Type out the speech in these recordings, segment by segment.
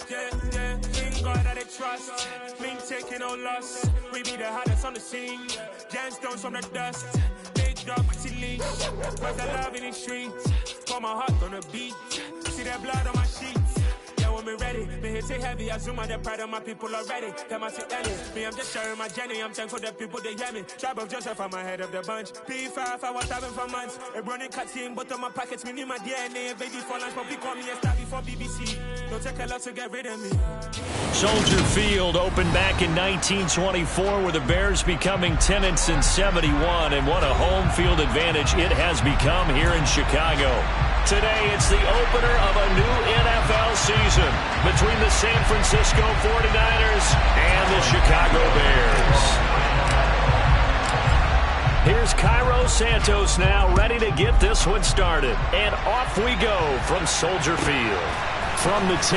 In God that they trust, mean taking no loss. We be the hardest on the scene. Gemstones from the dust. Big dog, pretty leash. Where's the love in the streets? Pour my heart on the beat. See that blood on my sheets. Yeah, when we ready, me hit it heavy. I zoom on the pride of my people already. Them I see Ellie. Me, I'm just sharing my journey. I'm thankful the people they hear me. Tribe of Joseph, I'm ahead of the bunch. P5, I was having for months. A running cut team, but on my pockets, me need my DNA. Baby for lunch, but we call me a star before BBC. Don't take a lot to get rid of me. Soldier Field opened back in 1924 with the Bears becoming tenants in 71, and what a home field advantage it has become here in Chicago. Today, it's the opener of a new NFL season between the San Francisco 49ers and the Chicago Bears. Here's Cairo Santos now ready to get this one started. And off we go from Soldier Field. From the 10.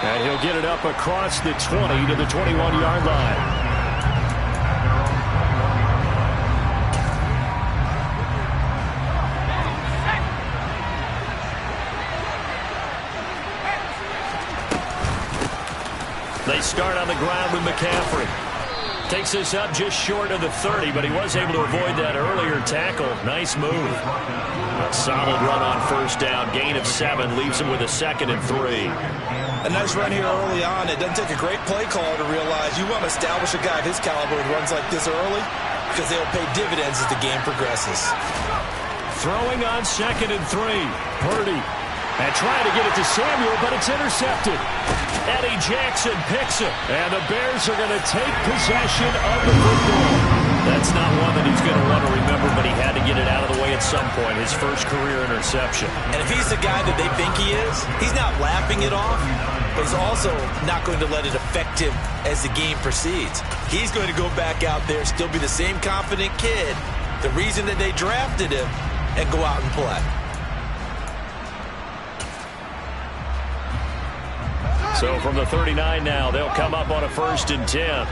And he'll get it up across the 20 to the 21-yard line. They start on the ground with McCaffrey. Takes this up just short of the 30, but he was able to avoid that earlier tackle. Nice move. A solid run on first down. Gain of 7 leaves him with a 2nd and 3. A nice run here early on. It doesn't take a great play caller to realize you want to establish a guy of his caliber who runs like this early because they'll pay dividends as the game progresses. Throwing on 2nd and 3. Purdy. And trying to get it to Samuel, but it's intercepted. Eddie Jackson picks it. And the Bears are going to take possession of the football. That's not one that he's going to want to remember, but he had to get it out of the way at some point. His first career interception. And if he's the guy that they think he is, he's not laughing it off, but he's also not going to let it affect him as the game proceeds. He's going to go back out there, still be the same confident kid, the reason that they drafted him, and go out and play. So from the 39 now, they'll come up on a 1st and 10.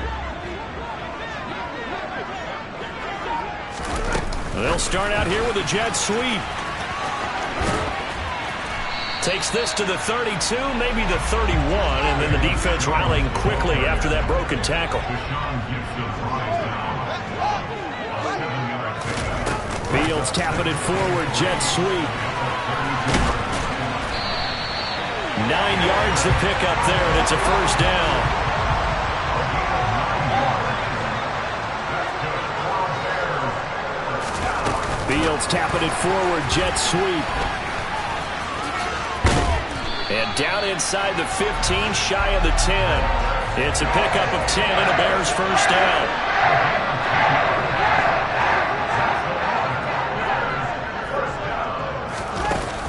They'll start out here with a jet sweep. Takes this to the 32, maybe the 31, and then the defense rallying quickly after that broken tackle. Fields tapping it forward, jet sweep. 9 yards to pick up there, and it's a first down. Fields tapping it forward, jet sweep. And down inside the 15, shy of the 10. It's a pickup of 10 and a Bears first down.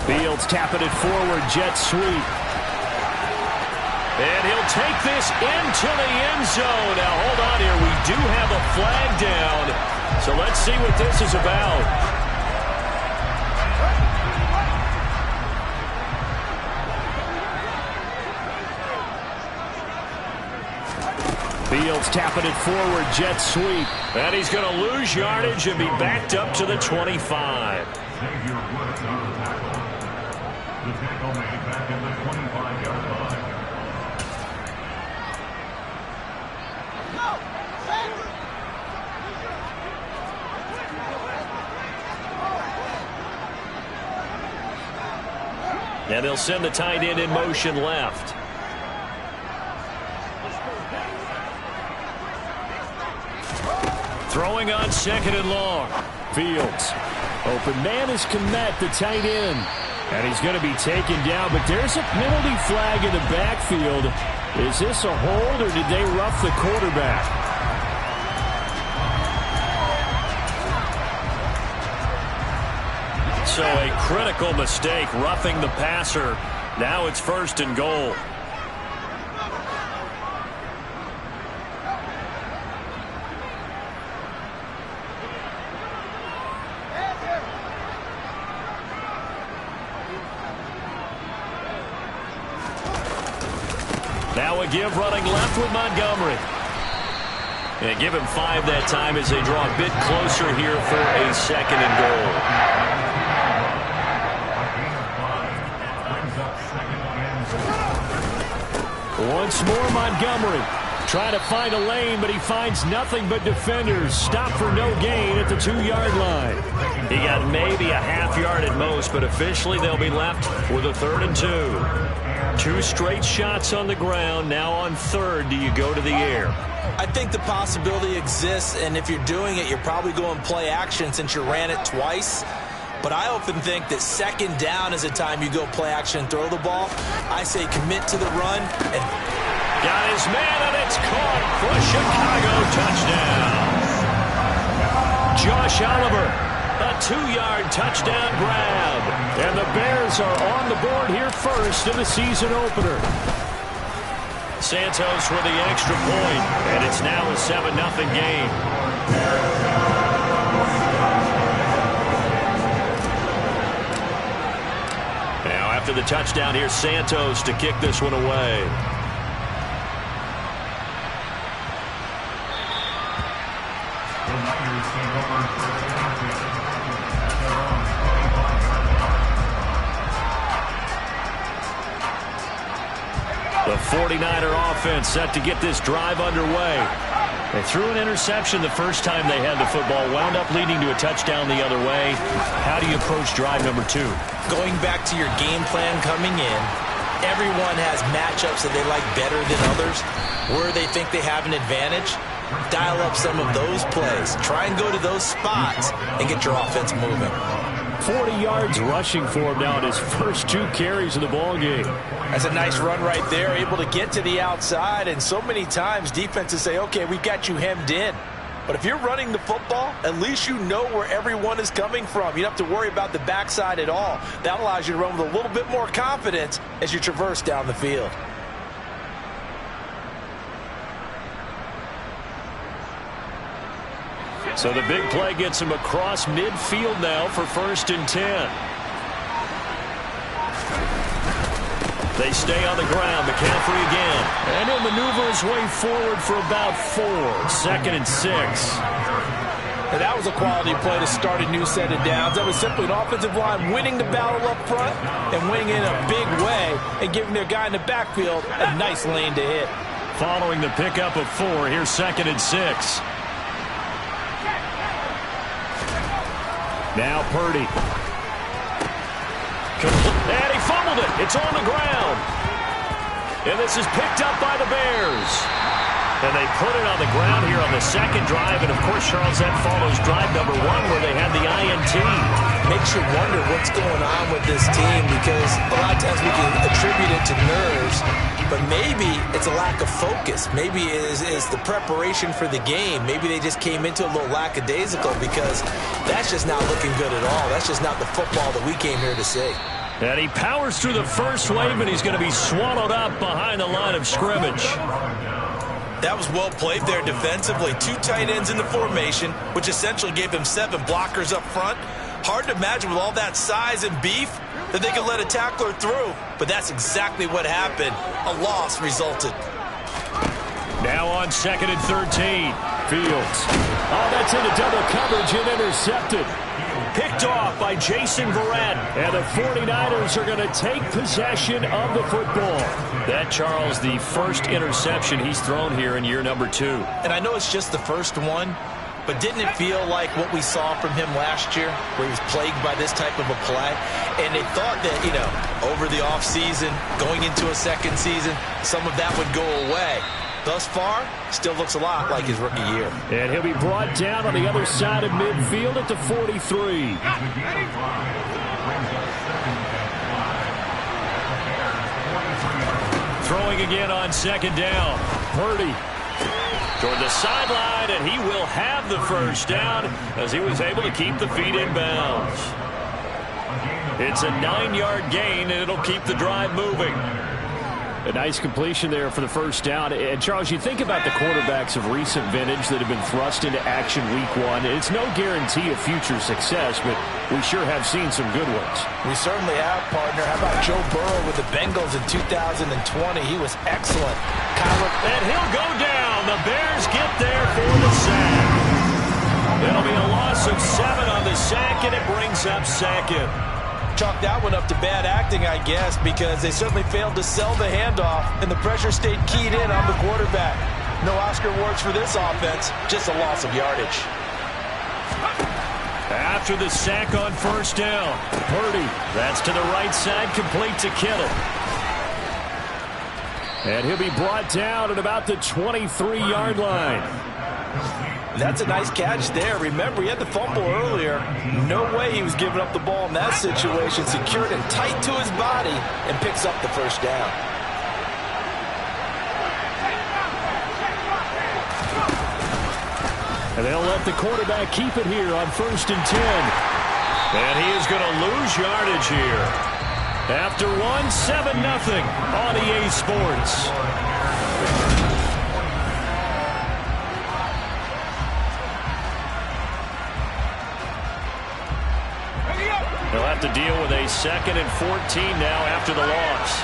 Fields tapping it forward, jet sweep. And he'll take this into the end zone. Now, hold on here. We do have a flag down. So let's see what this is about. Fields tapping it forward, jet sweep. And he's going to lose yardage and be backed up to the 25. The tackle made back in the 25-yard line. And they'll send the tight end in motion left. Throwing on 2nd and long. Fields. Open man is Kmet, the tight end. And he's going to be taken down, but there's a penalty flag in the backfield. Is this a hold, or did they rough the quarterback? So a critical mistake, roughing the passer. Now it's 1st and goal. Now a give running left with Montgomery. And give him 5 that time as they draw a bit closer here for a 2nd and goal. once more, Montgomery. Trying to find a lane, but he finds nothing but defenders. Stop for no gain at the 2-yard line. He got maybe a half yard at most, but officially they'll be left with a 3rd and 2. 2 straight shots on the ground. Now on 3rd, do you go to the air? I think the possibility exists, and if you're doing it, you're probably going play action since you ran it twice. But I often think that 2nd down is a time you go play action and throw the ball. I say commit to the run and... Got his man, and it's caught for a Chicago touchdown. Josh Oliver, a 2-yard touchdown grab. And the Bears are on the board here first in the season opener. Santos with the extra point, and it's now a 7-0 game. Now after the touchdown, here's Santos to kick this one away. The 49er offense set to get this drive underway. They threw an interception the first time they had the football, wound up leading to a touchdown the other way. How do you approach drive number 2? Going back to your game plan coming in, everyone has matchups that they like better than others. Where they think they have an advantage, dial up some of those plays. Try and go to those spots and get your offense moving. 40 yards rushing for him now in his first 2 carries of the ball game. That's a nice run right there, able to get to the outside, and so many times defenses say, okay, we got you hemmed in. But if you're running the football, at least you know where everyone is coming from. You don't have to worry about the backside at all. That allows you to run with a little bit more confidence as you traverse down the field. So the big play gets him across midfield now for 1st and 10. They stay on the ground. McCaffrey again. And he'll maneuver his way forward for about 4. 2nd and 6. And that was a quality play to start a new set of downs. That was simply an offensive line winning the battle up front and winning in a big way and giving their guy in the backfield a nice lane to hit. Following the pickup of 4, here's 2nd and 6. Now Purdy. And he fumbled it. It's on the ground. And this is picked up by the Bears. And they put it on the ground here on the 2nd drive. And, of course, Charles, that follows drive number 1 where they had the INT. Makes you wonder what's going on with this team because a lot of times we can attribute it to nerves, but maybe it's a lack of focus. Maybe it is the preparation for the game. Maybe they just came into a little lackadaisical because that's just not looking good at all. That's just not the football that we came here to see. And he powers through the first wave, and he's going to be swallowed up behind the line of scrimmage. That was well played there defensively. 2 tight ends in the formation, which essentially gave them 7 blockers up front. Hard to imagine with all that size and beef that they could let a tackler through. But that's exactly what happened. A loss resulted. Now on 2nd and 13. Fields. Oh, that's into double coverage and intercepted. Picked off by Jason Verrett. And the 49ers are going to take possession of the football. That, Charles, the first interception he's thrown here in year number 2. And I know it's just the first one, but didn't it feel like what we saw from him last year, where he was plagued by this type of a play? And they thought that, you know, over the offseason, going into a 2nd season, some of that would go away. Thus far, still looks a lot like his rookie year. And he'll be brought down on the other side of midfield at the 43. Throwing again on 2nd down. Purdy toward the sideline, and he will have the first down as he was able to keep the feet in bounds. It's a 9-yard gain, and it'll keep the drive moving. A nice completion there for the first down. And, Charles, you think about the quarterbacks of recent vintage that have been thrust into action week 1. It's no guarantee of future success, but we sure have seen some good ones. We certainly have, partner. How about Joe Burrow with the Bengals in 2020? He was excellent. And he'll go down. The Bears get there for the sack. It'll be a loss of 7 on the sack, and it brings up 2nd. chalk that one up to bad acting, I guess, because they certainly failed to sell the handoff, and the pressure stayed keyed in on the quarterback. No Oscar awards for this offense, just a loss of yardage. After the sack on first down, Purdy, that's to the right side, complete to Kittle. And he'll be brought down at about the 23-yard line. That's a nice catch there. Remember, he had the fumble earlier. No way he was giving up the ball in that situation. Secured it tight to his body and picks up the first down. And they'll let the quarterback keep it here on 1st and 10. And he is going to lose yardage here. After one, 7-0 on EA Sports. They'll have to deal with a 2nd and 14 now after the loss.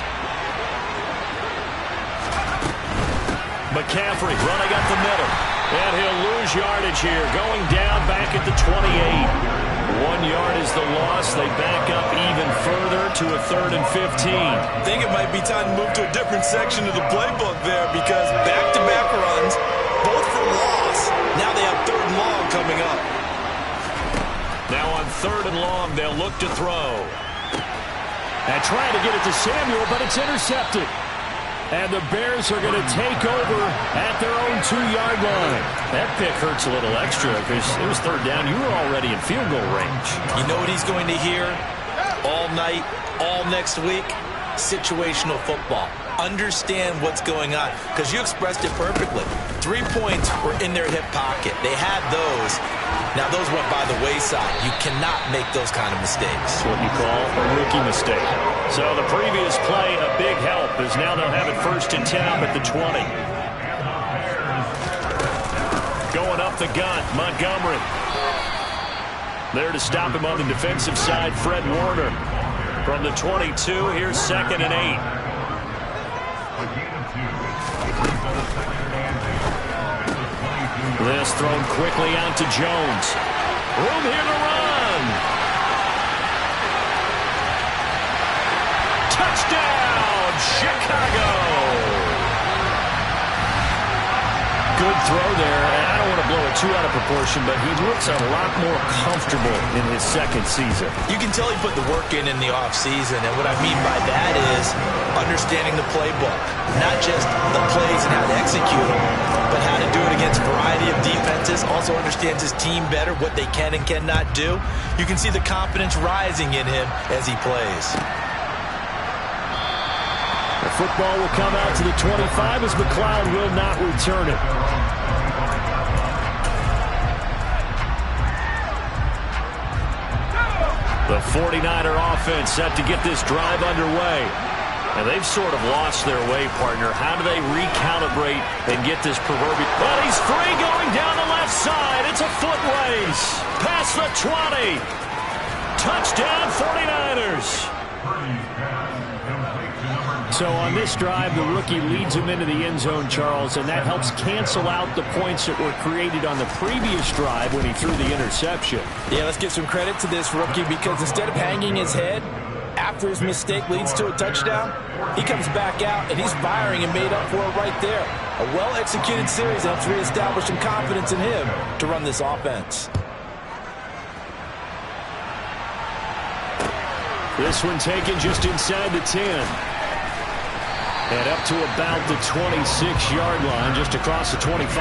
McCaffrey running up the middle. And he'll lose yardage here, going down back at the 28. 1 yard is the loss. They back up even further to a 3rd and 15. I think it might be time to move to a different section of the playbook there, because back-to-back runs, both for loss. Now they have 3rd and long coming up. Now on 3rd and long, they'll look to throw. And trying to get it to Samuel, but it's intercepted. And the Bears are going to take over at their own 2-yard line. That pick hurts a little extra because it was 3rd down. You were already in field goal range. You know what he's going to hear all night, all next week? Situational football. Understand what's going on, because you expressed it perfectly. 3 points were in their hip pocket. They had those. Now those went by the wayside. You cannot make those kind of mistakes. That's what you call a rookie mistake. So the previous play, a big help, as now they'll have it 1st and 10 up at the 20. Going up the gun, Montgomery. There to stop him on the defensive side, Fred Warner. From the 22, here's 2nd and 8. This thrown quickly out to Jones. Room here to run. Touchdown, Chicago. Good throw there, and I don't want to blow it too out of proportion, but he looks a lot more comfortable in his 2nd season. You can tell he put the work in the offseason, and what I mean by that is understanding the playbook. Not just the plays and how to execute them, but how to do it against a variety of defenses. Also understands his team better, what they can and cannot do. You can see the confidence rising in him as he plays. The football will come out to the 25 as McLeod will not return it. The 49er offense set to get this drive underway. And they've sort of lost their way, partner. How do they recalibrate and get this proverbial... Well, he's free going down the left side. It's a foot race. Past the 20. Touchdown, 49ers. So on this drive, the rookie leads him into the end zone, Charles, and that helps cancel out the points that were created on the previous drive when he threw the interception. Yeah, let's give some credit to this rookie, because instead of hanging his head after his mistake leads to a touchdown, he comes back out and he's firing and made up for it right there. A well-executed series helps reestablish some confidence in him to run this offense. This one taken just inside the 10. And up to about the 26-yard line, just across the 25.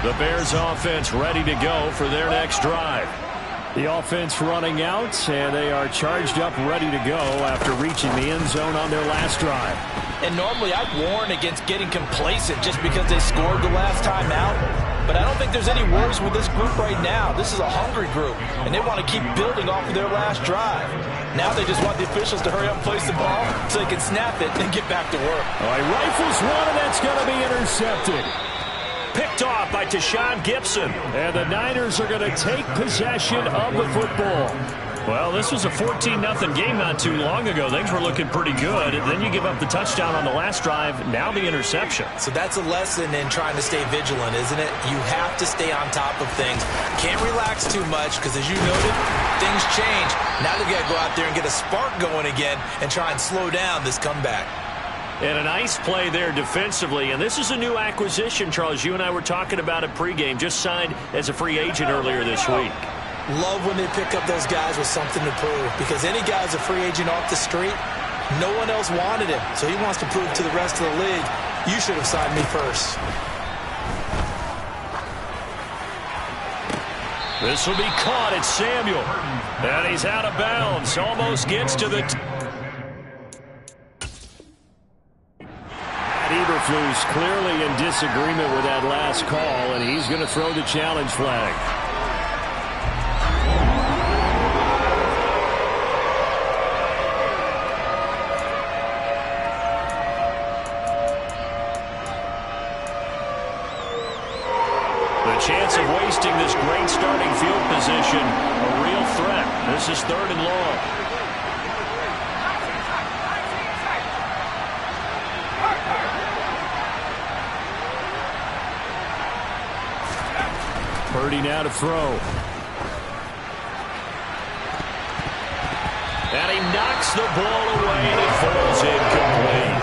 The Bears offense ready to go for their next drive. The offense running out, and they are charged up, ready to go after reaching the end zone on their last drive. And normally I'd warn against getting complacent just because they scored the last time out. But I don't think there's any worries with this group right now. This is a hungry group, and they want to keep building off of their last drive. Now they just want the officials to hurry up and place the ball so they can snap it and get back to work. All right, rifles one, and that's going to be intercepted. Picked off by Tashawn Gibson. And the Niners are going to take possession of the football. Well, this was a 14-0 game not too long ago. Things were looking pretty good. And then you give up the touchdown on the last drive, now the interception. So that's a lesson in trying to stay vigilant, isn't it? You have to stay on top of things. Can't relax too much because, as you noted, things change. Now they've got to go out there and get a spark going again and try and slow down this comeback. And a nice play there defensively. And this is a new acquisition, Charles. You and I were talking about it pregame. Just signed as a free agent earlier this week. Love when they pick up those guys with something to prove, because any guy's a free agent off the street, no one else wanted him. So he wants to prove to the rest of the league, you should have signed me first. This will be caught. It's Samuel. And he's out of bounds. Almost gets to the... Eberflus clearly in disagreement with that last call, and he's going to throw the challenge flag. Chance of wasting this great starting field position, a real threat. This is 3rd and long. Purdy now to throw. And he knocks the ball away and it falls incomplete.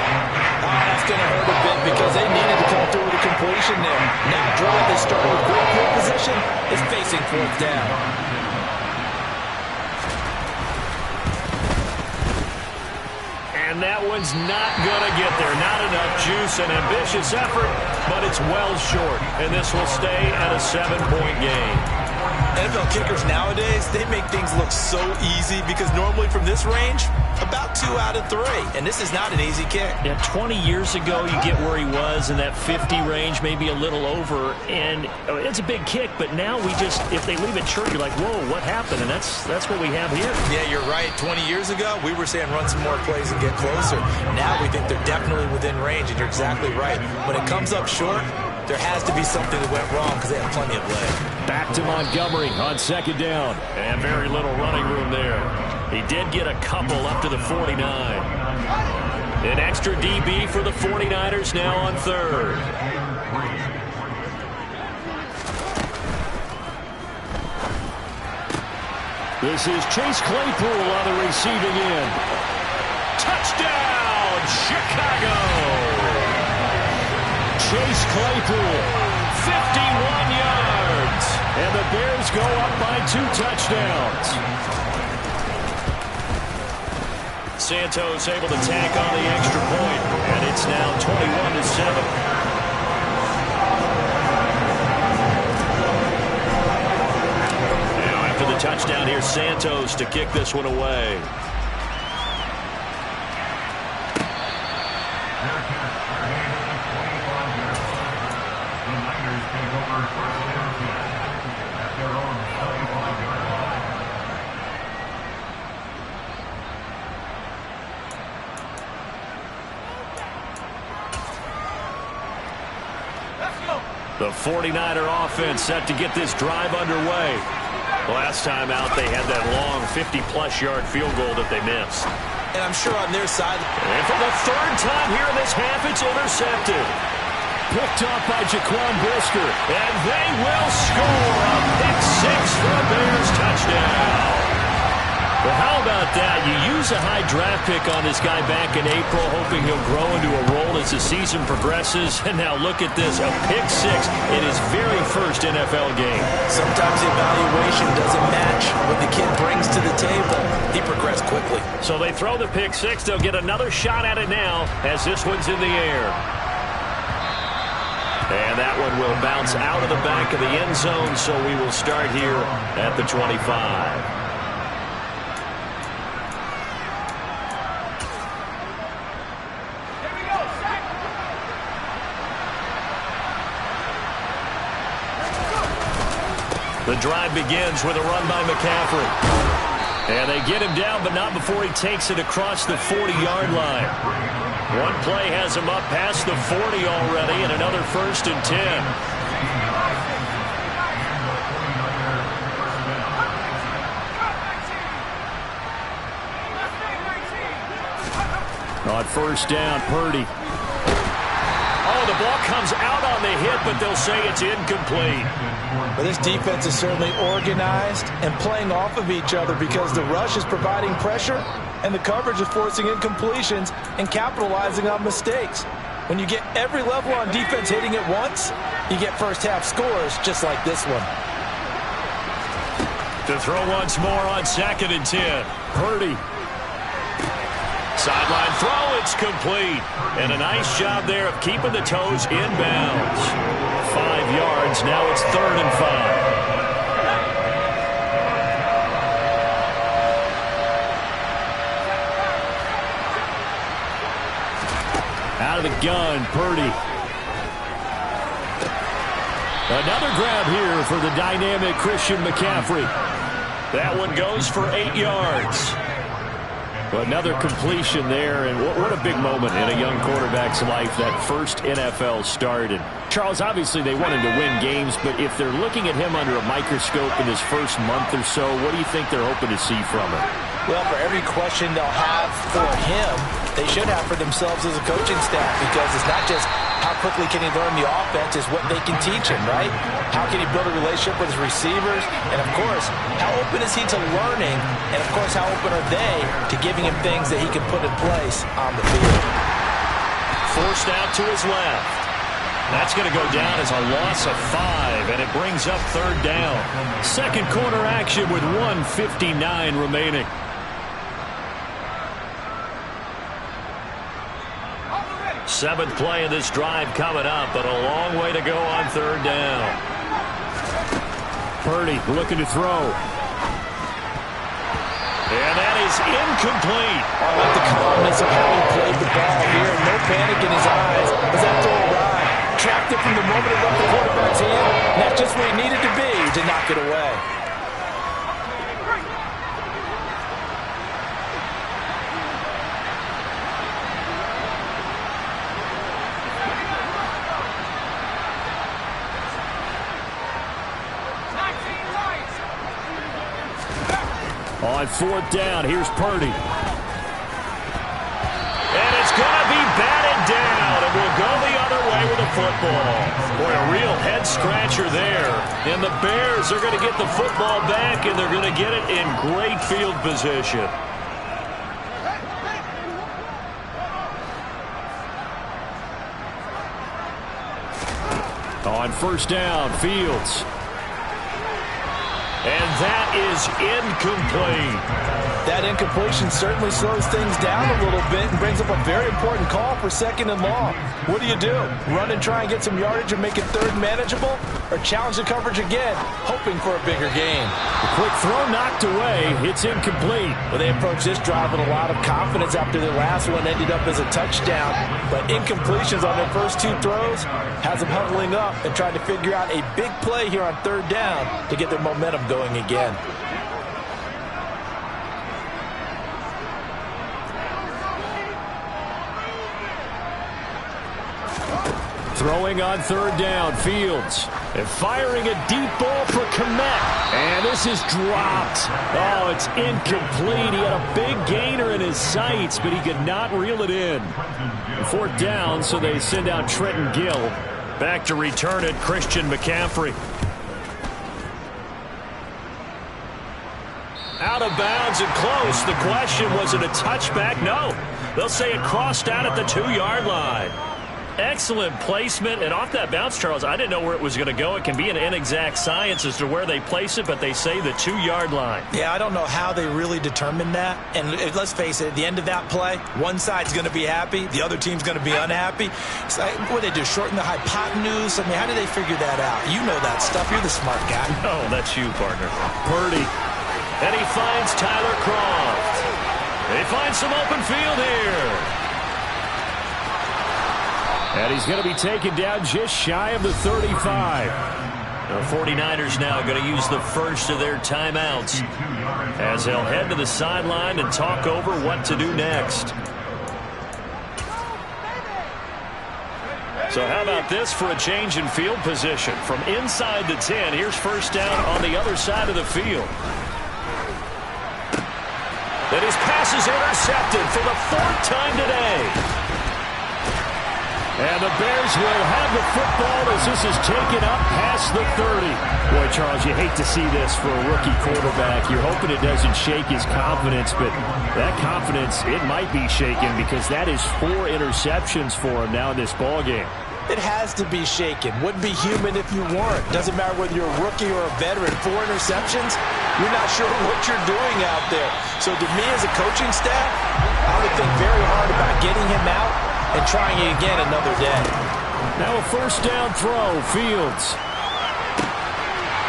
That's going to hurt a bit because they needed to come through with a completion there. Now drive they start with great field position is facing 4th down. And that one's not going to get there. Not enough juice. An ambitious effort, but it's well short. And this will stay at a 7-point game. NFL kickers nowadays, they make things look so easy because normally from this range, about 2 out of 3. And this is not an easy kick. Yeah, 20 years ago, you get where he was in that 50 range, maybe a little over. And it's a big kick, but now we just, if they leave it short, you're like, whoa, what happened? And that's what we have here. Yeah, you're right. 20 years ago, we were saying run some more plays and get closer. Now we think they're definitely within range, and you're exactly right. When it comes up short, there has to be something that went wrong because they have plenty of leg. Back to Montgomery on 2nd down. And very little running room there. He did get a couple up to the 49. An extra DB for the 49ers now on 3rd. This is Chase Claypool on the receiving end. Touchdown, Chicago! Chase Claypool, 51 yards. And the Bears go up by 2 touchdowns. Santos able to tack on the extra point, and it's now 21-7. Now after the touchdown, here's Santos to kick this one away. The 49er offense set to get this drive underway. Last time out, they had that long 50-plus yard field goal that they missed. And I'm sure on their side. And for the 3rd time here in this half, it's intercepted. Picked off by Jaquan Brisker. And they will score a pick-6 for a Bears touchdown. Well, how about that? You use a high draft pick on this guy back in April, hoping he'll grow into a role as the season progresses. And now look at this, a pick-6 in his very first NFL game. Sometimes the evaluation doesn't match what the kid brings to the table. He progressed quickly. So they throw the pick-6. They'll get another shot at it now as this one's in the air. And that one will bounce out of the back of the end zone, so we will start here at the 25. The drive begins with a run by McCaffrey. And they get him down, but not before he takes it across the 40-yard line. One play has him up past the 40 already, and another 1st and 10. On first down, Purdy. Oh, the ball comes out on the hit, but they'll say it's incomplete. But this defense is certainly organized and playing off of each other because the rush is providing pressure and the coverage is forcing incompletions and capitalizing on mistakes. When you get every level on defense hitting at once, you get first-half scores just like this one. To throw once more on 2nd and 10. Purdy. Sideline throw, it's complete. And a nice job there of keeping the toes in bounds. 5 yards, now it's 3rd and 5. Out of the gun, Purdy. Another grab here for the dynamic Christian McCaffrey. That one goes for 8 yards. Another completion there, and what a big moment in a young quarterback's life, that first NFL start. And Charles, obviously they wanted to win games, but if they're looking at him under a microscope in his first month or so, what do you think they're hoping to see from him? Well, for every question they'll have for him, they should have for themselves as a coaching staff, because it's not just how quickly can he learn the offense, it's what they can teach him, right? How can he build a relationship with his receivers? And, of course, how open is he to learning? And, of course, how open are they to giving him things that he can put in place on the field? Forced out to his left. That's going to go down as a loss of 5, and it brings up 3rd down. Second quarter action with 1:59 remaining. Seventh play of this drive coming up, but a long way to go on 3rd down. Purdy looking to throw. And that is incomplete. I like the calmness of how he played the ball here. No panic in his eyes as that throw arrived. Tracked it from the moment it left the quarterback's hand. And that's just where he needed to be to knock it away. On 4th down, here's Purdy. And it's going to be batted down, and we'll go the other way with the football. Boy, a real head-scratcher there. And the Bears are going to get the football back, and they're going to get it in great field position. On 1st down, Fields. And that is incomplete. That incompletion certainly slows things down a little bit and brings up a very important call for 2nd and long. What do? Run and try and get some yardage and make it 3rd manageable? Or challenge the coverage again, hoping for a bigger gain? The quick throw knocked away. It's incomplete. Well, they approached this drive with a lot of confidence after their last one ended up as a touchdown. But incompletions on their first 2 throws has them huddling up and trying to figure out a big play here on 3rd down to get their momentum going again. Throwing on 3rd down, Fields. And firing a deep ball for Kmet. And this is dropped. Oh, it's incomplete. He had a big gainer in his sights, but he could not reel it in. 4th down, so they send out Trenton Gill. Back to return it, Christian McCaffrey. Out of bounds and close. The question, was it a touchback? No. They'll say it crossed out at the 2-yard line. Excellent placement, and off that bounce, Charles, I didn't know where it was going to go. It can be an inexact science as to where they place it, but they say the 2-yard line. Yeah, I don't know how they really determined that. And let's face it, at the end of that play, one side's going to be happy, the other team's going to be unhappy. It's like, what do they do, shorten the hypotenuse? I mean, how do they figure that out? You know that stuff. You're the smart guy. Oh, that's you, partner. Purdy. And he finds Tyler Kroft. They find some open field here. And he's going to be taken down just shy of the 35. The 49ers now going to use the first of their timeouts as they'll head to the sideline and talk over what to do next. So how about this for a change in field position? From inside the 10, here's 1st down on the other side of the field. And his pass is intercepted for the 4th time today. And the Bears will have the football as this is taken up past the 30. Boy, Charles, you hate to see this for a rookie quarterback. You're hoping it doesn't shake his confidence, but that confidence, it might be shaken because that is 4 interceptions for him now in this ballgame. It has to be shaken. Wouldn't be human if you weren't. Doesn't matter whether you're a rookie or a veteran. 4 interceptions, you're not sure what you're doing out there. So to me as a coaching staff, I would think very hard about getting him out and trying it again another day. Now a 1st down throw, Fields.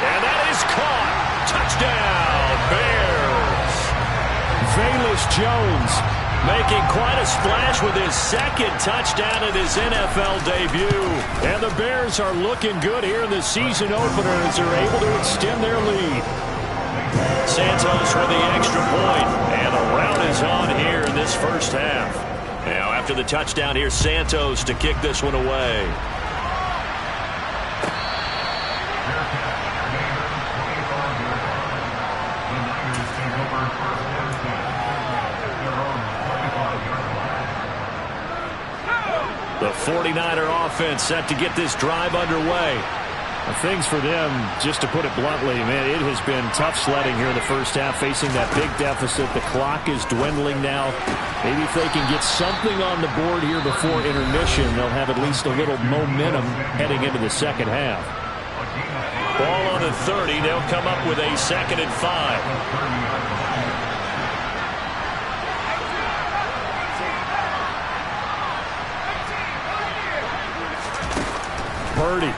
And that is caught. Touchdown, Bears. Velus Jones making quite a splash with his 2nd touchdown in his NFL debut. And the Bears are looking good here in the season opener as they're able to extend their lead. Santos for the extra point. And the rout is on here in this 1st half. Now after the touchdown, here's Santos to kick this one away. The 49er offense set to get this drive underway. Things for them, just to put it bluntly, man, it has been tough sledding here in the 1st half, facing that big deficit. The clock is dwindling now. Maybe if they can get something on the board here before intermission, they'll have at least a little momentum heading into the 2nd half. Ball on the 30. They'll come up with a 2nd and 5. Purdy.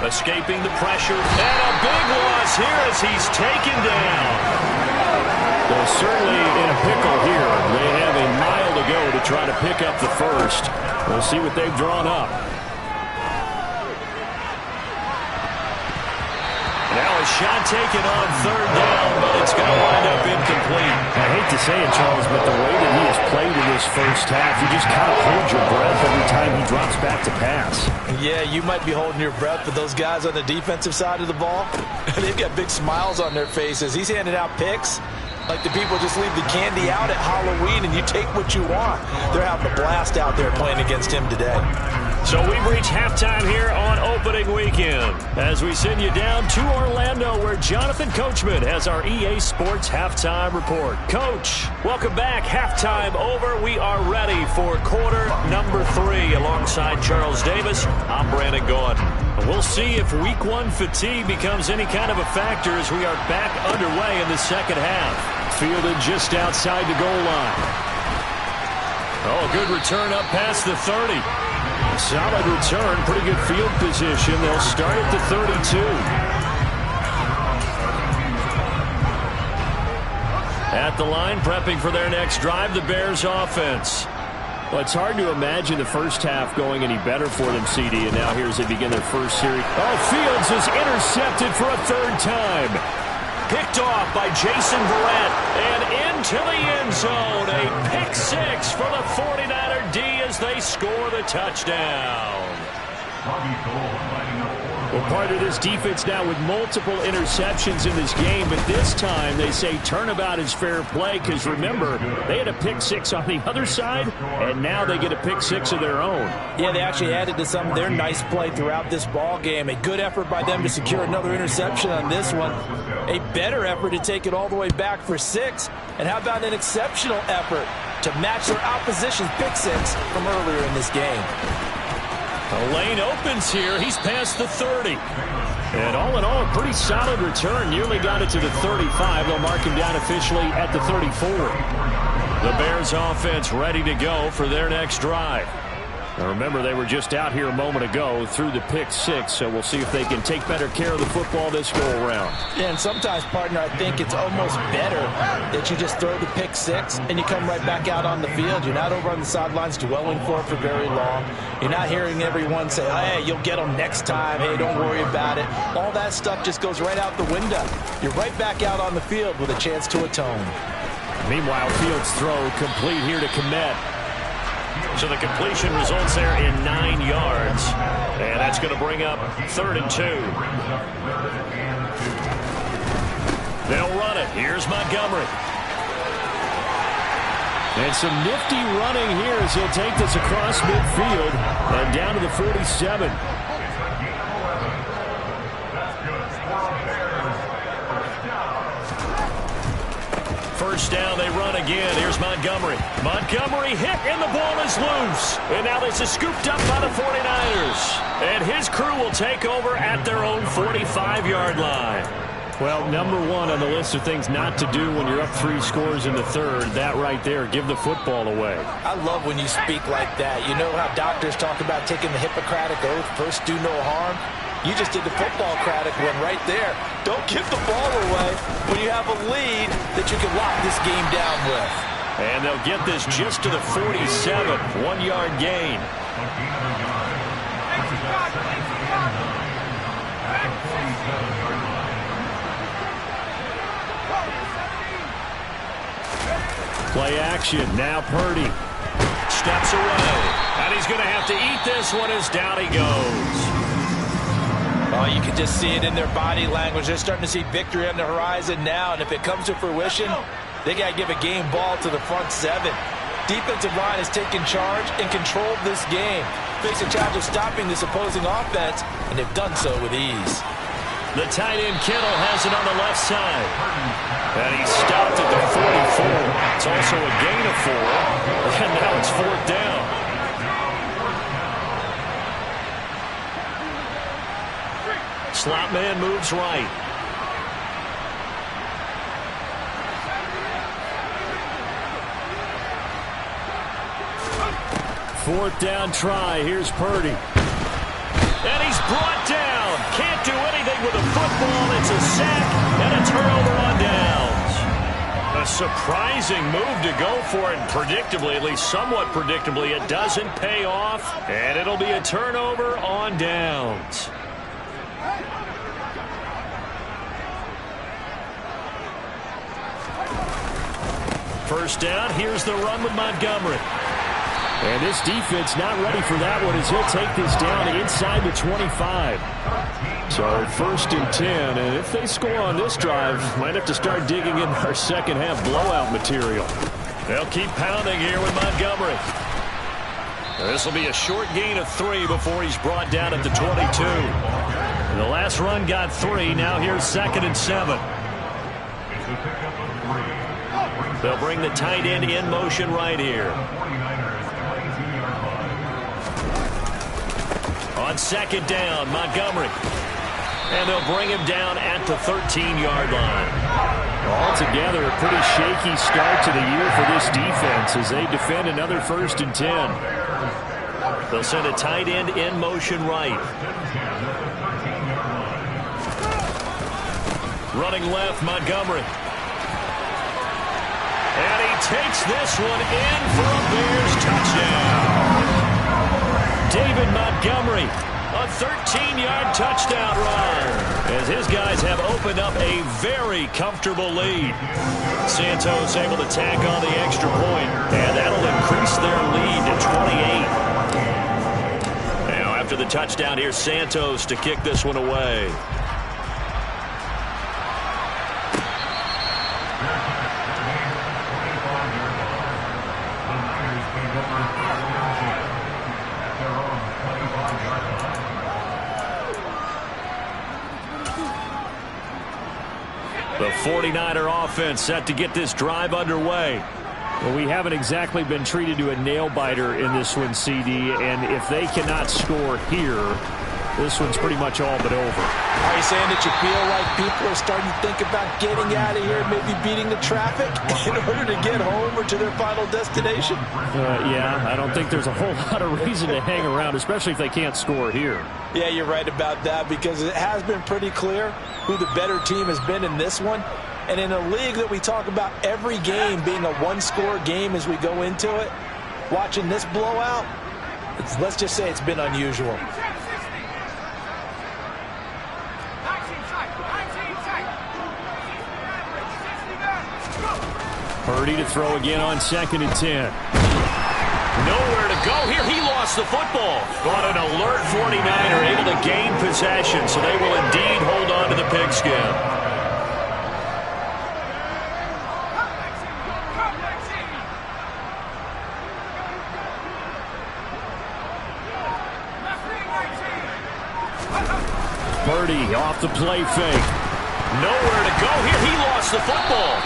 Escaping the pressure, and a big loss here as he's taken down. Well, certainly in a pickle here. They have a mile to go to try to pick up the 1st. We'll see what they've drawn up. Now a shot taken on 3rd down, but it's going to wind up incomplete. I hate to say it, Charles, but the way that he has played in this 1st half, you just kind of hold your breath every time he drops back to pass. Yeah, you might be holding your breath, but those guys on the defensive side of the ball, they've got big smiles on their faces. He's handing out picks like the people just leave the candy out at Halloween and you take what you want. They're having a blast out there playing against him today. So we've reached halftime here on opening weekend as we send you down to Orlando where Jonathan Coachman has our EA Sports halftime report. Coach, welcome back. Halftime over. We are ready for quarter number 3 alongside Charles Davis. I'm Brandon Gordon. We'll see if week 1 fatigue becomes any kind of a factor as we are back underway in the 2nd half. Fielded just outside the goal line. Oh, good return up past the 30. Solid return, pretty good field position. They'll start at the 32. At the line, prepping for their next drive, the Bears offense. Well, it's hard to imagine the 1st half going any better for them, CD, and now here as they begin their 1st series. Oh, Fields is intercepted for a 3rd time. Picked off by Jason Verrett and into the end zone. A pick 6 for the 49er D as they score the touchdown. Well, part of this defense now with multiple interceptions in this game, but this time they say turnabout is fair play because, remember, they had a pick 6 on the other side, and now they get a pick 6 of their own. Yeah, they actually added to some of their nice play throughout this ball game. A good effort by them to secure another interception on this one. A better effort to take it all the way back for 6. And how about an exceptional effort to match their opposition's pick 6 from earlier in this game? The lane opens here. He's past the 30. And all in all, a pretty solid return. Nearly got it to the 35. They'll mark him down officially at the 34. The Bears offense ready to go for their next drive. Now remember, they were just out here a moment ago through the pick 6, so we'll see if they can take better care of the football this go-around. Yeah, and sometimes, partner, I think it's almost better that you just throw the pick 6 and you come right back out on the field. You're not over on the sidelines dwelling for it for very long. You're not hearing everyone say, hey, you'll get them next time. Hey, don't worry about it. All that stuff just goes right out the window. You're right back out on the field with a chance to atone. Meanwhile, Fields' throw complete here to Kmet. So the completion results there in 9 yards. And that's going to bring up 3rd and 2. They'll run it. Here's Montgomery. And some nifty running here as he'll take this across midfield and down to the 47. First down, they run again. Here's Montgomery. Montgomery hit, and the ball is loose. And now this is scooped up by the 49ers. And his crew will take over at their own 45-yard line. Well, number one on the list of things not to do when you're up 3 scores in the third, that right there, give the football away. I love when you speak like that. You know how doctors talk about taking the Hippocratic Oath, first do no harm? You just did the football-cratic one right there. Don't give the ball away when you have a lead that you can lock this game down with. And they'll get this just to the 47, 1-yard gain. Play action. Now Purdy. Steps away. And he's going to have to eat this one as down he goes. Oh, you can just see it in their body language. They're starting to see victory on the horizon now. And if it comes to fruition, they got to give a game ball to the front 7. Defensive line has taken charge and controlled this game. Face a challenge of stopping this opposing offense, and they've done so with ease. The tight end Kittle has it on the left side. And he stopped at the 44. It's also a gain of 4. And now it's 4th down. Slot man moves right. Fourth down try. Here's Purdy. And he's brought down. Can't do anything with a football. It's a sack and a turnover on downs. A surprising move to go for it. Predictably, at least somewhat predictably, it doesn't pay off. And it'll be a turnover on downs. First down, here's the run with Montgomery. And this defense not ready for that one as he'll take this down inside the 25. So 1st and 10, and if they score on this drive, might have to start digging in our second half blowout material. They'll keep pounding here with Montgomery. This will be a short gain of 3 before he's brought down at the 22. And the last run got 3. Now here's 2nd and 7. They'll bring the tight end in motion right here. On 2nd down, Montgomery. And they'll bring him down at the 13-yard line. Altogether, a pretty shaky start to the year for this defense as they defend another 1st and 10. They'll send a tight end in motion right. Running left, Montgomery. And he takes this one in for a Bears touchdown. David Montgomery, a 13-yard touchdown run, as his guys have opened up a very comfortable lead. Santos able to tack on the extra point, and that'll increase their lead to 28. Now, after the touchdown, here's Santos to kick this one away. The 49er offense set to get this drive underway. Well, we haven't exactly been treated to a nail-biter in this one, CD, and if they cannot score here, this one's pretty much all but over. Are you saying that you feel like people are starting to think about getting out of here, maybe beating the traffic in order to get home or to their final destination? Yeah, I don't think there's a whole lot of reason to hang around, especially if they can't score here. Yeah, you're right about that because it has been pretty clear who the better team has been in this one. And in a league that we talk about every game being a one-score game as we go into it, watching this blowout, let's just say it's been unusual. Purdy to throw again on 2nd and 10. Nowhere to go here. He lost the football. But an alert 49er able to gain possession, so they will indeed hold on to the pigskin. Purdy off the play fake. Nowhere to go here. He lost the football.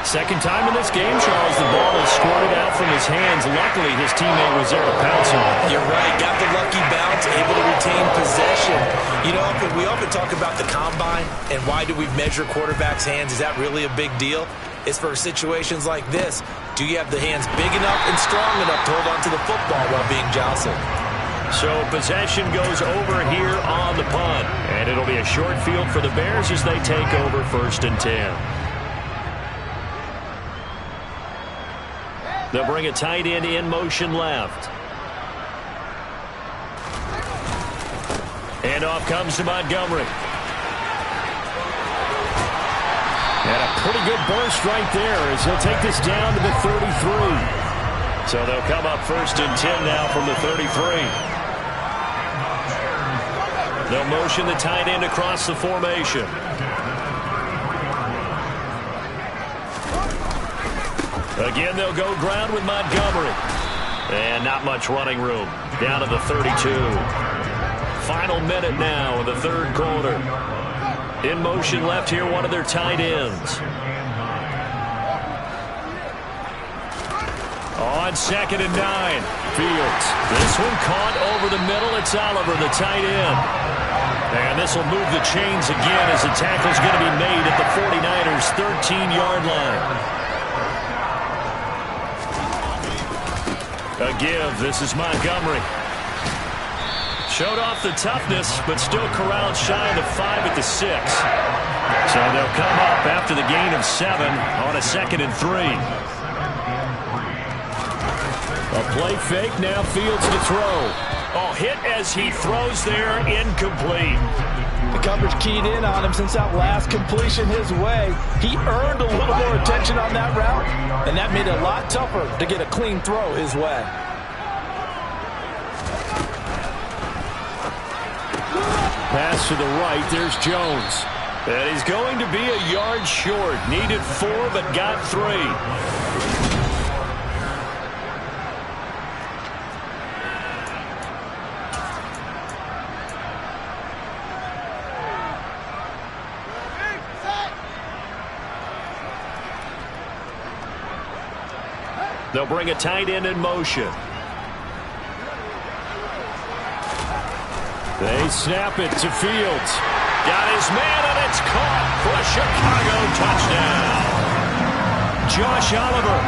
Second time in this game, Charles, the ball has squirted out from his hands. Luckily, his teammate was there to pounce on it. You're right. Got the lucky bounce, able to retain possession. You know, we often talk about the combine and why do we measure quarterbacks' hands. Is that really a big deal? It's for situations like this. Do you have the hands big enough and strong enough to hold on to the football while being jostled? So possession goes over here on the punt. And it'll be a short field for the Bears as they take over 1st and 10. They'll bring a tight end in motion left. And off comes to Montgomery. And a pretty good burst right there as he'll take this down to the 33. So they'll come up 1st and 10 now from the 33. They'll motion the tight end across the formation. Again, they'll go ground with Montgomery. And not much running room. Down to the 32. Final minute now of the third quarter. In motion left here, one of their tight ends. On 2nd and 9. Fields. This one caught over the middle. It's Oliver, the tight end. And this will move the chains again as the tackle's going to be made at the 49ers' 13-yard line. A give. This is Montgomery. Showed off the toughness, but still corralled shy of the 5 at the 6. So they'll come up after the gain of 7 on a 2nd and 3. A play fake. Now Fields to throw. Oh, hit as he throws there. Incomplete. The coverage keyed in on him since that last completion his way. He earned a little more attention on that route, and that made it a lot tougher to get a clean throw his way. Pass to the right. There's Jones. And he's going to be a yard short. Needed 4, but got 3. They'll bring a tight end in motion. They snap it to Fields. Got his man, and it's caught for a Chicago touchdown. Josh Oliver,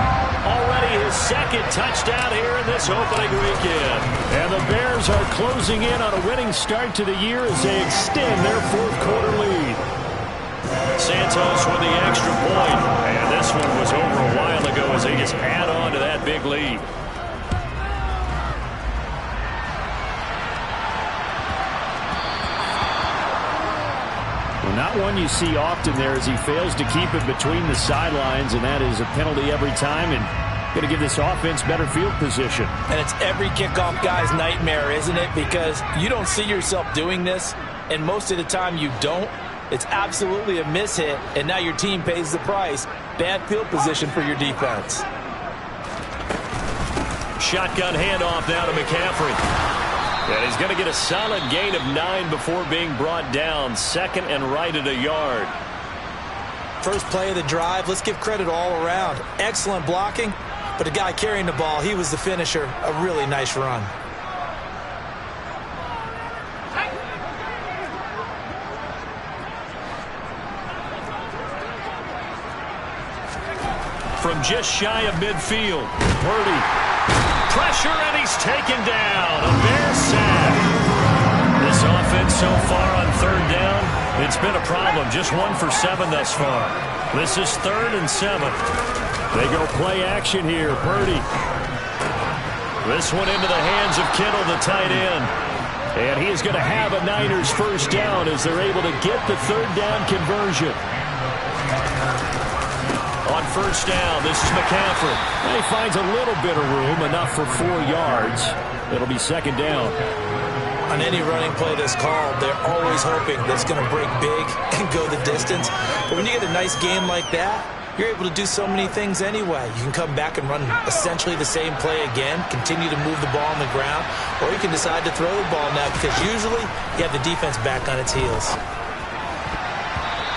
already his 2nd touchdown here in this opening weekend. And the Bears are closing in on a winning start to the year as they extend their 4th quarter lead. Santos with the extra point, and this one was over a while ago as they just add on to that big lead. Well, not one you see often there as he fails to keep it between the sidelines, and that is a penalty every time, and going to give this offense better field position. And it's every kickoff guy's nightmare, isn't it? Because you don't see yourself doing this, and most of the time you don't. It's absolutely a mishit, and now your team pays the price. Bad field position for your defense. Shotgun handoff now to McCaffrey. And he's going to get a solid gain of 9 before being brought down. 2nd and right at a yard. First play of the drive, let's give credit all around. Excellent blocking, but the guy carrying the ball, he was the finisher. A really nice run. From just shy of midfield, Purdy. Pressure, and he's taken down. A Bear sack. This offense so far on 3rd down, it's been a problem. Just 1 for 7 thus far. This is 3rd and 7. They go play action here. Purdy. This one into the hands of Kittle, the tight end. And he is going to have a Niners 1st down as they're able to get the 3rd down conversion. On 1st down, this is McCaffrey. And he finds a little bit of room, enough for 4 yards. It'll be 2nd down. On any running play that's called, they're always hoping that it's going to break big and go the distance. But when you get a nice game like that, you're able to do so many things anyway. You can come back and run essentially the same play again, continue to move the ball on the ground, or you can decide to throw the ball now because usually you have the defense back on its heels.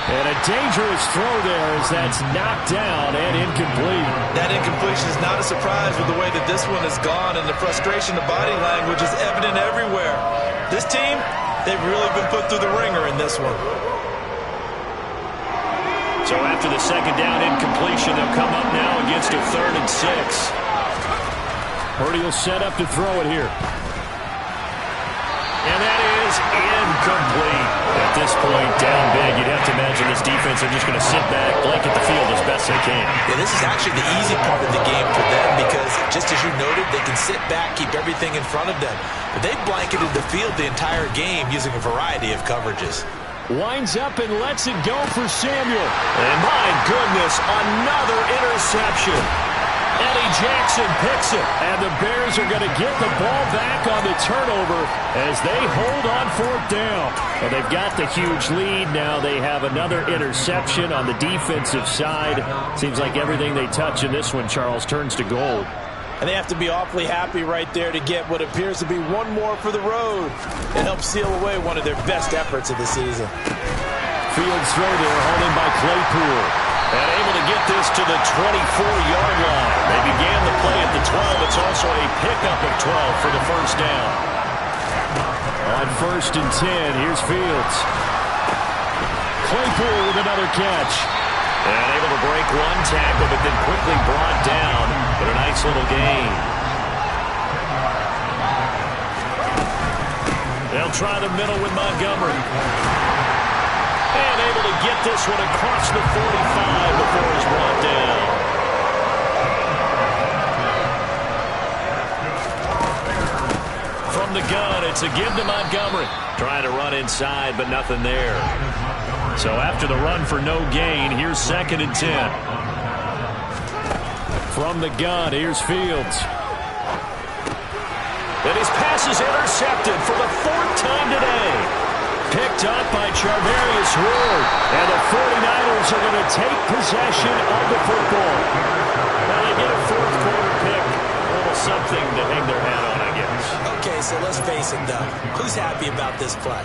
And a dangerous throw there as that's knocked down and incomplete. That incompletion is not a surprise with the way that this one has gone, and the frustration of body language is evident everywhere. This team, they've really been put through the ringer in this one. So after the second down incompletion, they'll come up now against a 3rd and 6. Purdy will set up to throw it here. And that is incomplete. At this point, down big, you'd have to imagine this defense are just going to sit back, blanket the field as best they can. Yeah, this is actually the easy part of the game for them because, just as you noted, they can sit back, keep everything in front of them. But they've blanketed the field the entire game using a variety of coverages. Winds up and lets it go for Samuel. And my goodness, another interception. Eddie Jackson picks it. And the Bears are going to get the ball back on the turnover as they hold on 4th down. And they've got the huge lead. Now they have another interception on the defensive side. Seems like everything they touch in this one, Charles, turns to gold. And they have to be awfully happy right there to get what appears to be one more for the road and help seal away one of their best efforts of the season. Fields throw there, holding by Claypool. And able to get this to the 24-yard line. They began the play at the 12. It's also a pickup of 12 for the first down. On 1st and 10, here's Fields. Claypool with another catch. And able to break one tackle, but then quickly brought down. But a nice little gain. They'll try the middle with Montgomery. And able to get this one across the 45 before it's brought down. From the gun, it's a give to Montgomery. Trying to run inside, but nothing there. So after the run for no gain, here's 2nd and 10. From the gun, here's Fields. And his pass is intercepted for the 4th time today. Picked up by Charvarius Ward. And the 49ers are going to take possession of the football. Now they get a 4th quarter pick. A little something to hang their hat on, I guess. Okay, so let's face it, though. Who's happy about this play?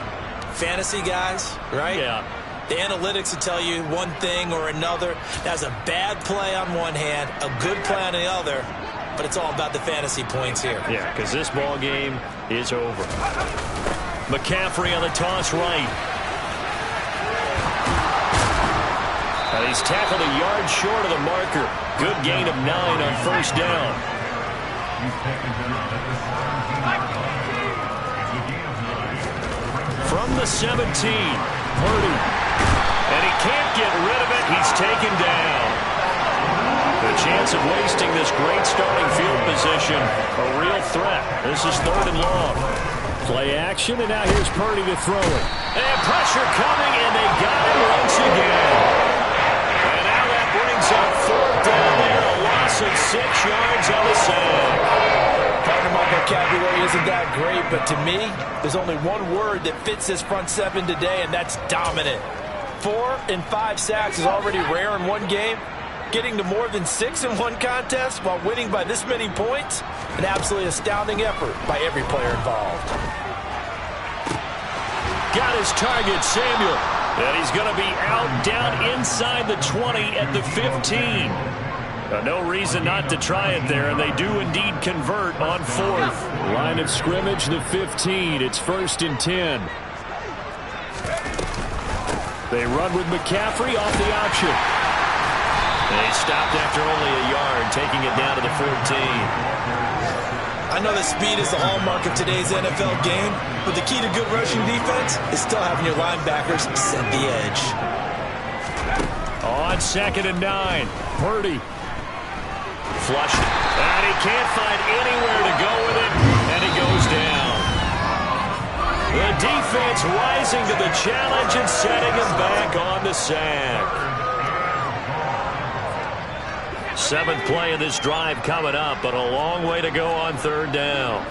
Fantasy guys, right? Yeah. The analytics will tell you one thing or another. That's a bad play on one hand, a good play on the other, but it's all about the fantasy points here. Yeah, because this ball game is over. McCaffrey on the toss right. And he's tackled a yard short of the marker. Good gain of 9 on 1st down. From the 17, Purdy. And he can't get rid of it. He's taken down. The chance of wasting this great starting field position, a real threat. This is 3rd and long. Play action, and now here's Purdy to throw it. And pressure coming, and they got him once again. And now that brings up 4th down there, a loss of 6 yards on the sack. Partner, my vocabulary isn't that great, but to me, there's only one word that fits this front 7 today, and that's dominant. 4 and 5 sacks is already rare in one game. Getting to more than 6 in one contest while winning by this many points, an absolutely astounding effort by every player involved. Got his target, Samuel. And he's going to be out down inside the 20 at the 15. No reason not to try it there, and they do indeed convert on 4th. Line of scrimmage, the 15. It's 1st and 10. They run with McCaffrey off the option. And he stopped after only a yard, taking it down to the 14. I know that speed is the hallmark of today's NFL game, but the key to good rushing defense is still having your linebackers set the edge. On 2nd and 9, Purdy. Flushed it. And he can't find anywhere to go with it, and he goes down. The defense rising to the challenge and setting him back on the sack. 7th play of this drive coming up, but a long way to go on 3rd down.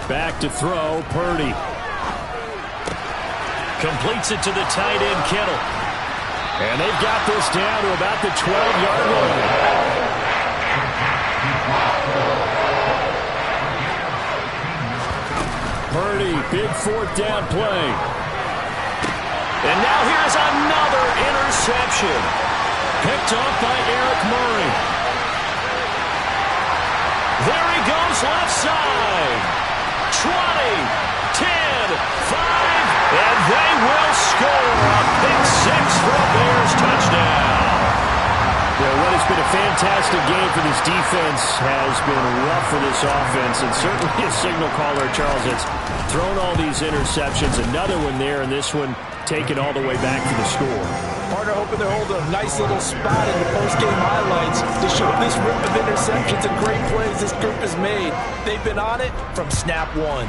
Back to throw, Purdy. Completes it to the tight end, Kittle. And they've got this down to about the 12-yard line. Purdy, big fourth down play. And now here's another interception. Picked off by Eric Murray. There he goes left side. 20, 10, 5, and they will score a big 6 for a Bears touchdown. Yeah, what has been a fantastic game for this defense has been rough for this offense, and certainly a signal caller, Charles, that's thrown all these interceptions. Another one there, and this one taken all the way back to the score. Partner hoping they hold a nice little spot in the post-game highlights to show this rip of interceptions and great plays this group has made. They've been on it from snap one.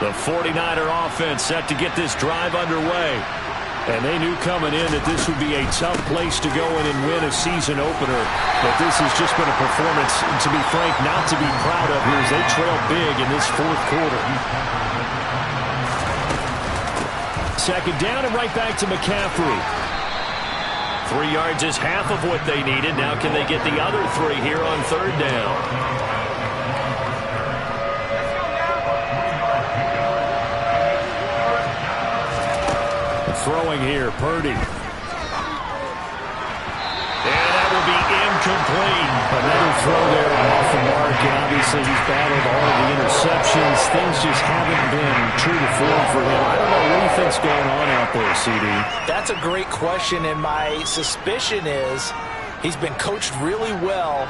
The 49er offense set to get this drive underway. And they knew coming in that this would be a tough place to go in and win a season opener. But this has just been a performance, to be frank, not to be proud of here as they trail big in this fourth quarter. Second down and right back to McCaffrey. 3 yards is half of what they needed. Now can they get the other 3 here on third down? Throwing here, Purdy. And that will be incomplete. Another throw there off the mark, and obviously he's battled all of the interceptions. Things just haven't been true to form for him. I don't know, what do you think's going on out there, CD? That's a great question, and my suspicion is he's been coached really well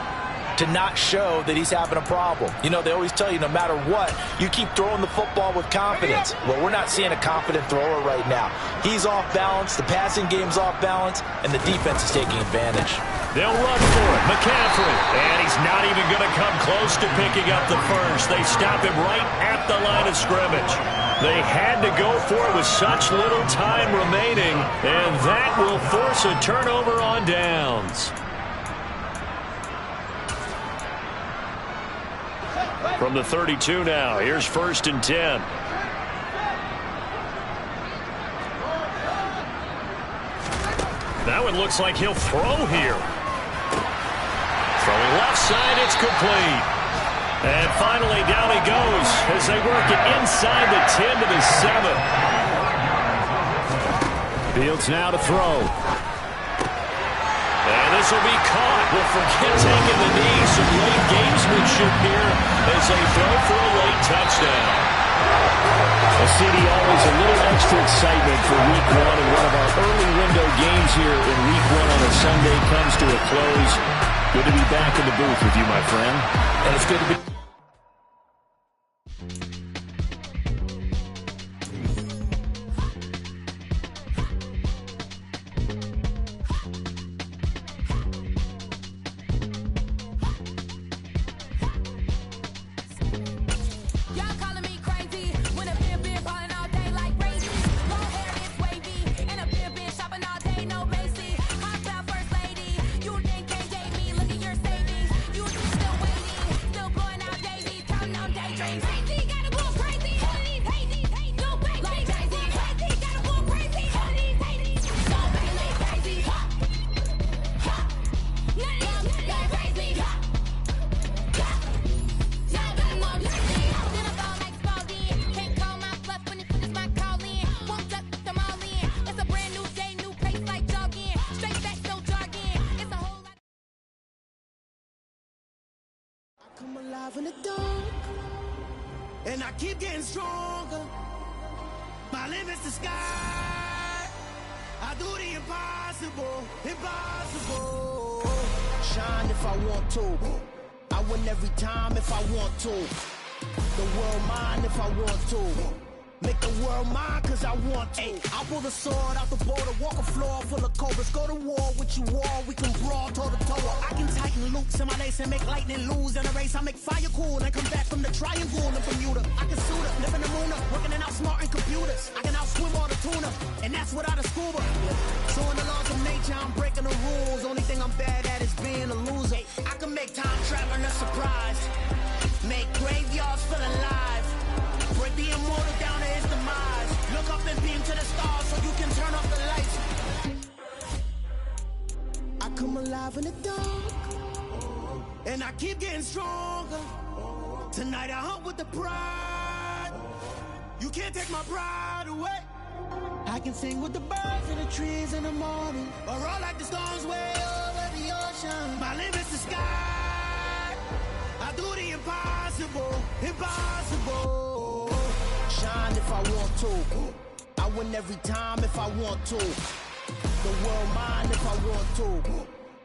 to not show that he's having a problem. You know, they always tell you no matter what, you keep throwing the football with confidence. Well, we're not seeing a confident thrower right now. He's off balance, the passing game's off balance, and the defense is taking advantage. They'll run for it. McCaffrey. And he's not even going to come close to picking up the first. They stop him right at the line of scrimmage. They had to go for it with such little time remaining, and that will force a turnover on downs. From the 32 now, here's 1st and 10. That one looks like he'll throw here. Throwing left side, it's complete. And finally, down he goes as they work it inside the 10 to the 7. Fields now to throw. And this will be caught. We'll forget taking the knee. Some late gamesmanship here as they throw for a late touchdown. A CD, always a little extra excitement for week 1, and one of our early window games here in week 1 on a Sunday comes to a close. Good to be back in the booth with you, my friend. And it's good to be... In the dark, and I keep getting stronger. My limit's the sky. I do the impossible, impossible. Shine if I want to. I win every time if I want to. The world mine if I want to. Make the world mine cause I want to. Ay, I'll pull the sword out the border, walk a floor full of cobras. Go to war with you all, we can brawl toe to toe. I can tighten loops in my lace and make lightning lose in a race. I make fire cool and come back from the triangle in Bermuda. I can suit up, live in the moon up, working and outsmarting computers. I can outswim all the tuna, and that's without a scuba. So in the laws of nature, I'm breaking the rules. Only thing I'm bad at is being a loser. traveling a surprise. Make graveyards feel alive. Break the immortal down to his demise. Look up and beam to the stars so you can turn off the lights. I come alive in the dark, and I keep getting stronger. Tonight I hunt with the pride. You can't take my pride away. I can sing with the birds and the trees in the morning, or roll like the storms way over the ocean. My limit's the sky. I do the impossible, impossible. Shine if I want to. I win every time if I want to. The world mine if I want to.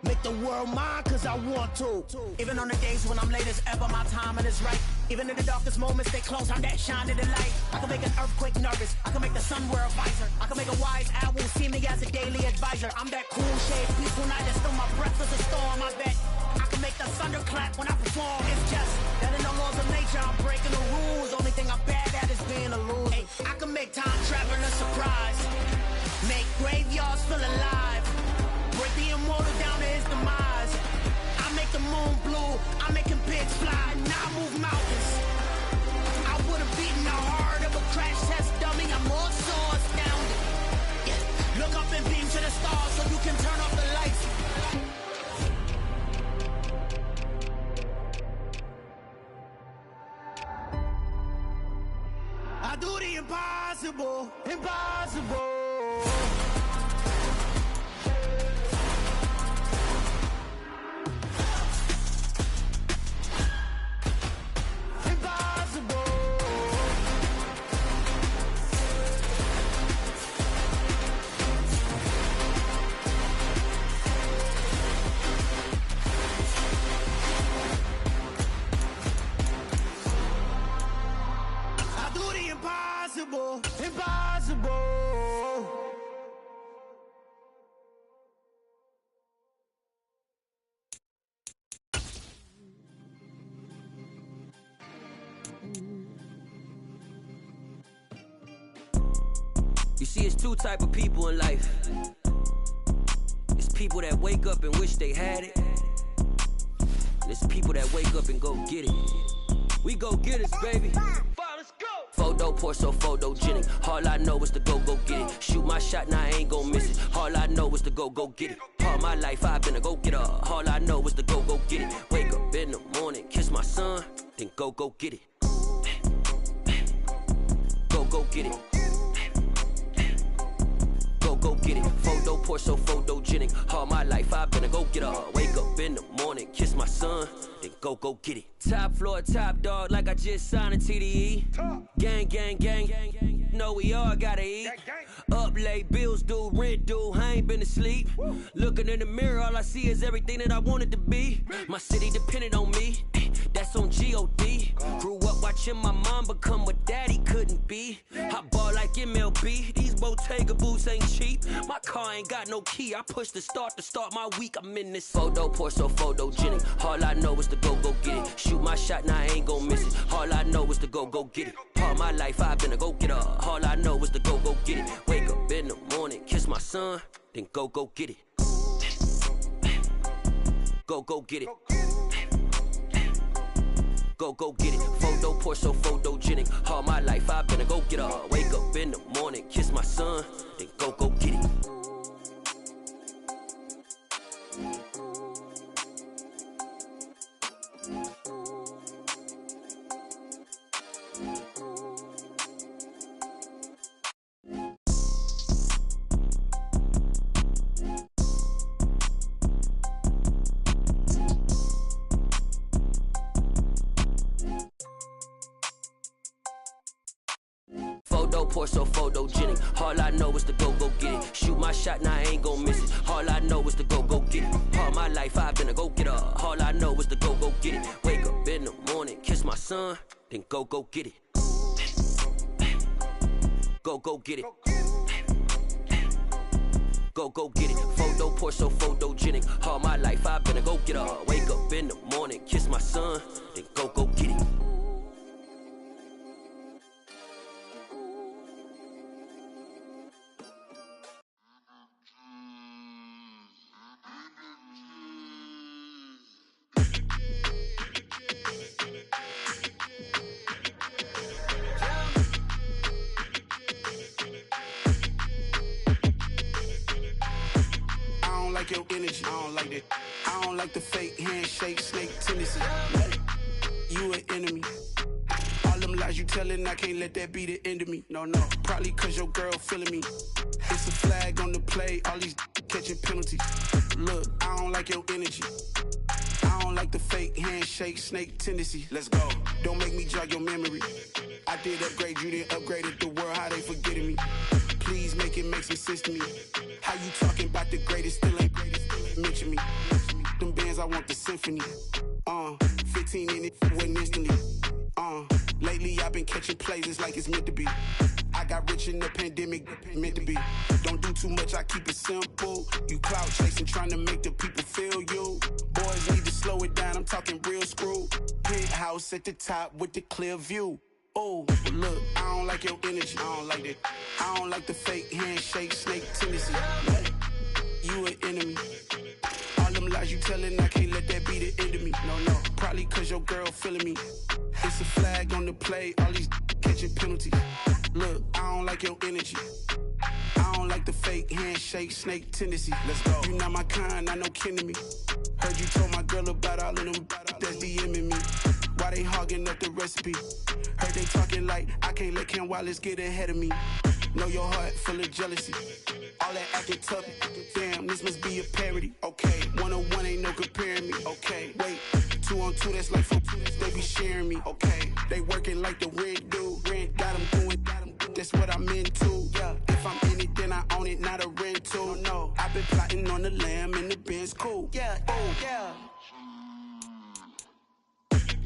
Make the world mine cause I want to. Even on the days when I'm late as ever, my timing is right. Even in the darkest moments, stay close, I'm that shine in the light. I can make an earthquake nervous, I can make the sun wear a visor. I can make a wise owl see me as a daily advisor. I'm that cool shade, peaceful night that still my breath is a storm, I bet. I can make the thunder clap when I perform. It's just that in the laws of nature, I'm breaking the rules. Only thing I'm bad at is being a loser. Hey, I can make time travel a surprise. Make graveyards feel alive. Break the immortal down to his demise. I make the moon blue, I'm making pigs fly. Now I move mountains. I would've beaten the heart of a crash test dummy. I'm more so astounded. Yeah. Look up and beam to the stars so you can turn off the lights. I do the impossible, impossible. Impossible. You see, it's two type of people in life. It's people that wake up and wish they had it. And it's people that wake up and go get it. We go get it, baby. Photo pour so photogenic. All I know is to go get it. Shoot my shot, now I ain't gon' miss it. All I know is to go get it. All my life I've been a go-getter. All I know is to go get it. Wake up in the morning, kiss my son, then go get it. Go get it. Go get it. Photo pour so photogenic. All my life I've been a go-getter. Wake up in the morning, kiss my son, then go get it. Top floor, top dog, like I just signed a TDE. Gang. Know we all gotta eat. Up late, bills due, rent due, I ain't been asleep. Looking in the mirror, all I see is everything that I wanted to be. My city depended on me, that's on G.O.D. Grew up watching my mom become what daddy couldn't be. I ball like MLB, these Bottega boots ain't cheap. My car ain't got no key, I push the start to start my week. I'm in this photo pour so photogenic. All I know is to go get it. Shoot my shot, now I ain't gon' miss it. All I know is to go get it. All my life I've been a go-getter. All I know is to go get it. Wake up in the morning, kiss my son, then go get it. Go get it. Go get it. Photo pour so photogenic. All my life I've been a go-getter. Wake up in the morning, kiss my son, then go get it. Photo pour so photogenic. All I know is to go get it. Shoot my shot, now I ain't gon' miss it. All I know is to go get it. All my life I've been a go-getter. All I know is to go get it. Wake up in the morning, kiss my son, then go get it. Go get it. Go get it. Photo pour so photogenic. All my life I've been a go-getter. Wake up in the morning, kiss my son, then go get it. like your energy. I don't like that. I don't like the fake handshake, snake tendency. You an enemy. All them lies you telling, I can't let that be the end of me. No, probably cause your girl feeling me. It's a flag on the play, all these catching penalties. Look, I don't like your energy. I don't like the fake handshake, snake tendency. Let's go. Don't make me jog your memory. I did upgrade, you didn't upgrade it. The world, how they forgetting me. Please make it make some sense to me. How you talking about the greatest, still ain't mention me. Them bands, I want the symphony. 15 in it, went instantly. Lately I've been catching plays, it's like it's meant to be. I got rich in the pandemic, meant to be. Don't do too much, I keep it simple. You clout chasing, trying to make the people feel you. Boys need to slow it down, I'm talking real screw. Penthouse at the top with the clear view. Oh, look, I don't like your energy, I don't like that. I don't like the fake handshake, snake tendency. You an enemy. All them lies you telling, I can't let that be the end of me. No, probably cause your girl feeling me. It's a flag on the play, all these catching penalties. Look, I don't like your energy. I don't like the fake handshake, snake tendency. Let's go. You not my kind, I know kin to me. Heard you told my girl about all of them that's DMing me. Why they hogging up the recipe? Heard they talking like I can't let Ken Wallace get ahead of me. Know your heart full of jealousy. All that acting tough, damn, this must be a parody. Okay, 1-on-1 ain't no comparing me. Okay, wait, 2-on-2, that's like 4, they be sharing me. Okay, they working like the rent do. Rent got them doing, that's what I'm into. Yeah, if I'm in it, then I own it, not a rental. No, I've been plotting on the lamb and the Benz cool. Yeah, oh, yeah.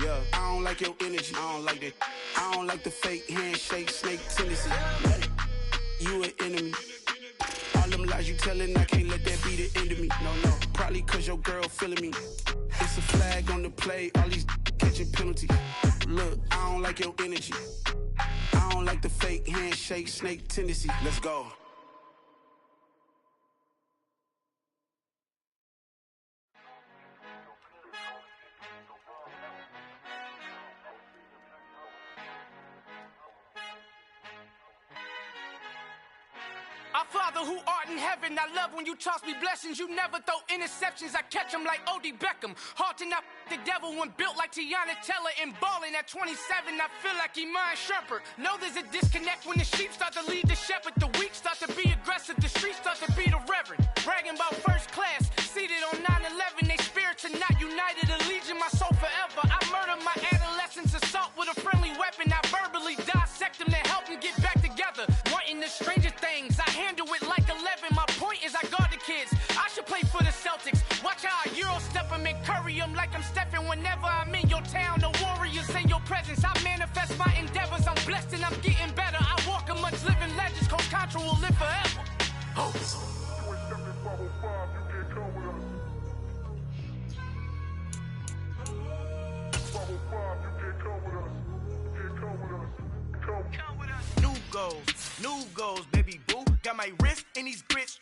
Yeah, I don't like your energy, I don't like that. I don't like the fake handshake, snake tendency. You an enemy. All them lies you telling, I can't let that be the end of me. No, probably cause your girl feeling me. It's a flag on the play, all these catching penalties. Look, I don't like your energy. I don't like the fake handshake, snake tendency. Let's go. Our Father who art in heaven, I love when you toss me blessings. You never throw interceptions, I catch them like O.D. Beckham. Hard to not the devil when built like Tiana Teller and balling at 27. I feel like Iman Shumpert. Know there's a disconnect when the sheep start to lead the shepherd. The weak start to be aggressive, the streets start to be the reverend. Bragging about first class, seated on 9/11. They spirits are not united, a legion, my soul forever. I murder my adolescence, assault with a friendly weapon. I verbally dissect them to help them get back together. Wanting the stranger things, I handle it like 11. My point is I guard the kids. I should play for the Celtics. Watch how I Euro step them and curry them like I'm stepping. Whenever I'm in your town, the Warriors in your presence. I manifest my endeavors. I'm blessed and I'm getting better. I walk amongst living legends. Coach Contra will live forever. Oh. New goals, baby boo. Got my wrist in these grits.